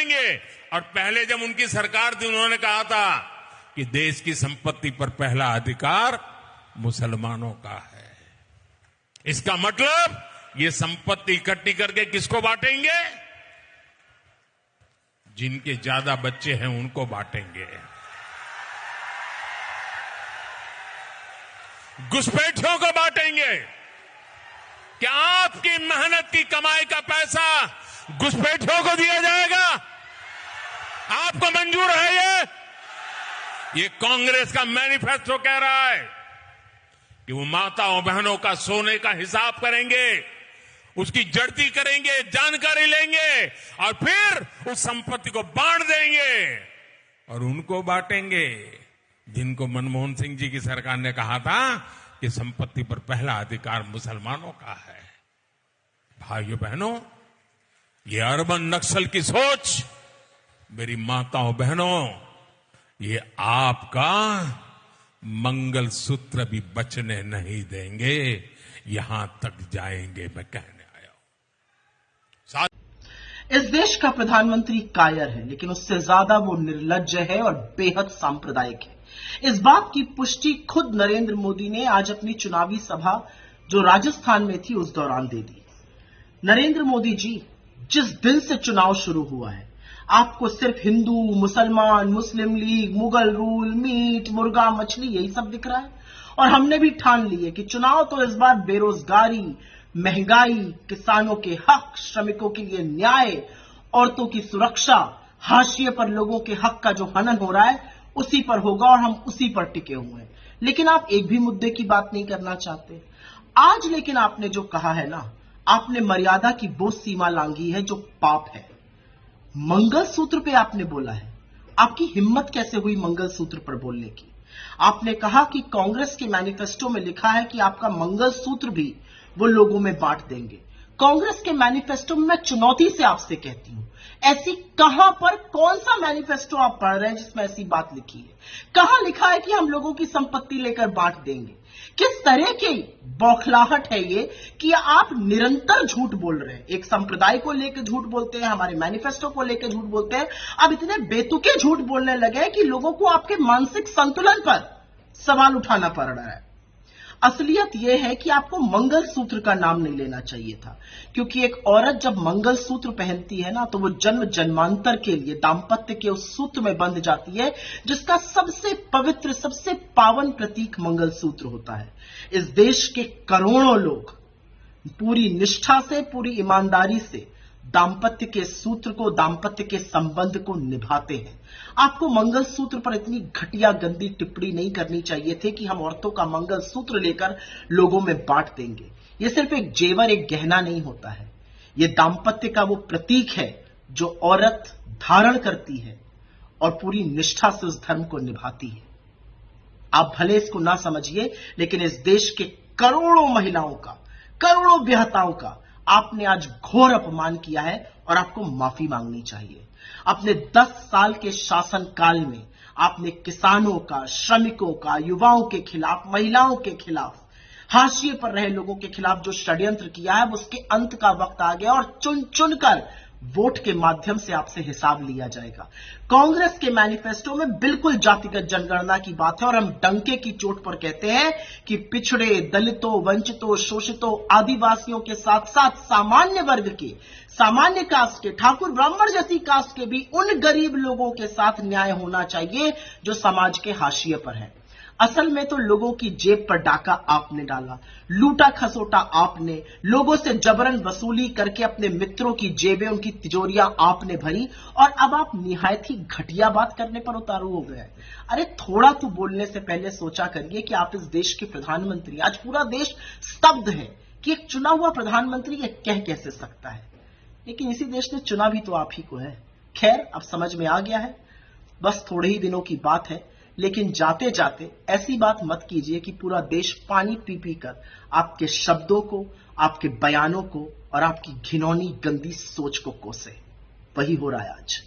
करेंगे। और पहले जब उनकी सरकार थी उन्होंने कहा था कि देश की संपत्ति पर पहला अधिकार मुसलमानों का है। इसका मतलब ये संपत्ति इकट्ठी करके किसको बांटेंगे? जिनके ज्यादा बच्चे हैं उनको बांटेंगे। घुसपैठियों को बांटेंगे। क्या आपकी मेहनत की कमाई का पैसा घुसपैठियों को दिया जाएगा? आपको मंजूर है? ये कांग्रेस का मैनिफेस्टो कह रहा है कि वो माताओं बहनों का सोने का हिसाब करेंगे, उसकी जड़ती करेंगे, जानकारी लेंगे और फिर उस संपत्ति को बांट देंगे। और उनको बांटेंगे जिनको मनमोहन सिंह जी की सरकार ने कहा था कि संपत्ति पर पहला अधिकार मुसलमानों का है। भाइयों बहनों, ये अर्बन नक्सल की सोच, मेरी माताओं बहनों, ये आपका मंगलसूत्र भी बचने नहीं देंगे। यहां तक जाएंगे, मैं कहने आया हूं। इस देश का प्रधानमंत्री कायर है, लेकिन उससे ज्यादा वो निर्लज्ज है और बेहद सांप्रदायिक है। इस बात की पुष्टि खुद नरेंद्र मोदी ने आज अपनी चुनावी सभा जो राजस्थान में थी उस दौरान दे दी। नरेंद्र मोदी जी, जिस दिन से चुनाव शुरू हुआ है आपको सिर्फ हिंदू, मुसलमान, मुस्लिम लीग, मुगल रूल, मीट, मुर्गा, मछली यही सब दिख रहा है। और हमने भी ठान ली है कि चुनाव तो इस बार बेरोजगारी, महंगाई, किसानों के हक, श्रमिकों के लिए न्याय, औरतों की सुरक्षा, हाशिए पर लोगों के हक का जो हनन हो रहा है उसी पर होगा और हम उसी पर टिके हुए हैं। लेकिन आप एक भी मुद्दे की बात नहीं करना चाहते आज। लेकिन आपने जो कहा है ना, आपने मर्यादा की वो सीमा लांघी है जो पाप है। मंगलसूत्र पे आपने बोला है। आपकी हिम्मत कैसे हुई मंगलसूत्र पर बोलने की? आपने कहा कि कांग्रेस के मैनिफेस्टो में लिखा है कि आपका मंगलसूत्र भी वो लोगों में बांट देंगे। कांग्रेस के मैनिफेस्टो में मैं चुनौती से आपसे कहती हूं, ऐसी कहां पर कौन सा मैनिफेस्टो आप पढ़ रहे हैं जिसमें ऐसी बात लिखी है? कहां लिखा है कि हम लोगों की संपत्ति लेकर बांट देंगे? किस तरह की बौखलाहट है ये कि आप निरंतर झूठ बोल रहे हैं? एक संप्रदाय को लेकर झूठ बोलते हैं, हमारे मैनिफेस्टो को लेकर झूठ बोलते हैं, अब इतने बेतुके झूठ बोलने लगे कि लोगों को आपके मानसिक संतुलन पर सवाल उठाना पड़ रहा है। असलियत यह है कि आपको मंगलसूत्र का नाम नहीं लेना चाहिए था, क्योंकि एक औरत जब मंगलसूत्र पहनती है ना तो वो जन्म जन्मांतर के लिए दाम्पत्य के उस सूत्र में बंध जाती है जिसका सबसे पवित्र, सबसे पावन प्रतीक मंगलसूत्र होता है। इस देश के करोड़ों लोग पूरी निष्ठा से, पूरी ईमानदारी से दाम्पत्य के सूत्र को, दाम्पत्य के संबंध को निभाते हैं। आपको मंगलसूत्र पर इतनी घटिया गंदी टिप्पणी नहीं करनी चाहिए थी कि हम औरतों का मंगलसूत्र लेकर लोगों में बांट देंगे। यह सिर्फ एक जेवर, एक गहना नहीं होता है। यह दाम्पत्य का वो प्रतीक है जो औरत धारण करती है और पूरी निष्ठा से उस धर्म को निभाती है। आप भले इसको ना समझिए, लेकिन इस देश के करोड़ों महिलाओं का, करोड़ों विहताओं का आपने आज घोर अपमान किया है और आपको माफी मांगनी चाहिए। अपने 10 साल के शासन काल में आपने किसानों का, श्रमिकों का, युवाओं के खिलाफ, महिलाओं के खिलाफ, हाशिए पर रहे लोगों के खिलाफ जो षड्यंत्र किया है उसके अंत का वक्त आ गया और चुन चुनकर वोट के माध्यम से आपसे हिसाब लिया जाएगा। कांग्रेस के मैनिफेस्टो में बिल्कुल जातिगत जनगणना की बात है और हम डंके की चोट पर कहते हैं कि पिछड़े, दलितों, वंचितों, शोषितों, आदिवासियों के साथ साथ सामान्य वर्ग के, सामान्य कास्ट के, ठाकुर ब्राह्मण जैसी कास्ट के भी उन गरीब लोगों के साथ न्याय होना चाहिए जो समाज के हाशिए पर है। असल में तो लोगों की जेब पर डाका आपने डाला, लूटा खसोटा आपने, लोगों से जबरन वसूली करके अपने मित्रों की जेबें, उनकी तिजोरियां आपने भरी और अब आप निहायत ही घटिया बात करने पर उतारू हो गए। अरे थोड़ा तो बोलने से पहले सोचा करिए कि आप इस देश के प्रधानमंत्री। आज पूरा देश स्तब्ध है कि एक चुना हुआ प्रधानमंत्री ये कह कैसे सकता है, लेकिन इसी देश ने चुना भी तो आप ही को है। खैर, अब समझ में आ गया है, बस थोड़े ही दिनों की बात है। लेकिन जाते जाते ऐसी बात मत कीजिए कि पूरा देश पानी पी पी कर आपके शब्दों को, आपके बयानों को और आपकी घिनौनी गंदी सोच को कोसे। वही हो रहा है आज।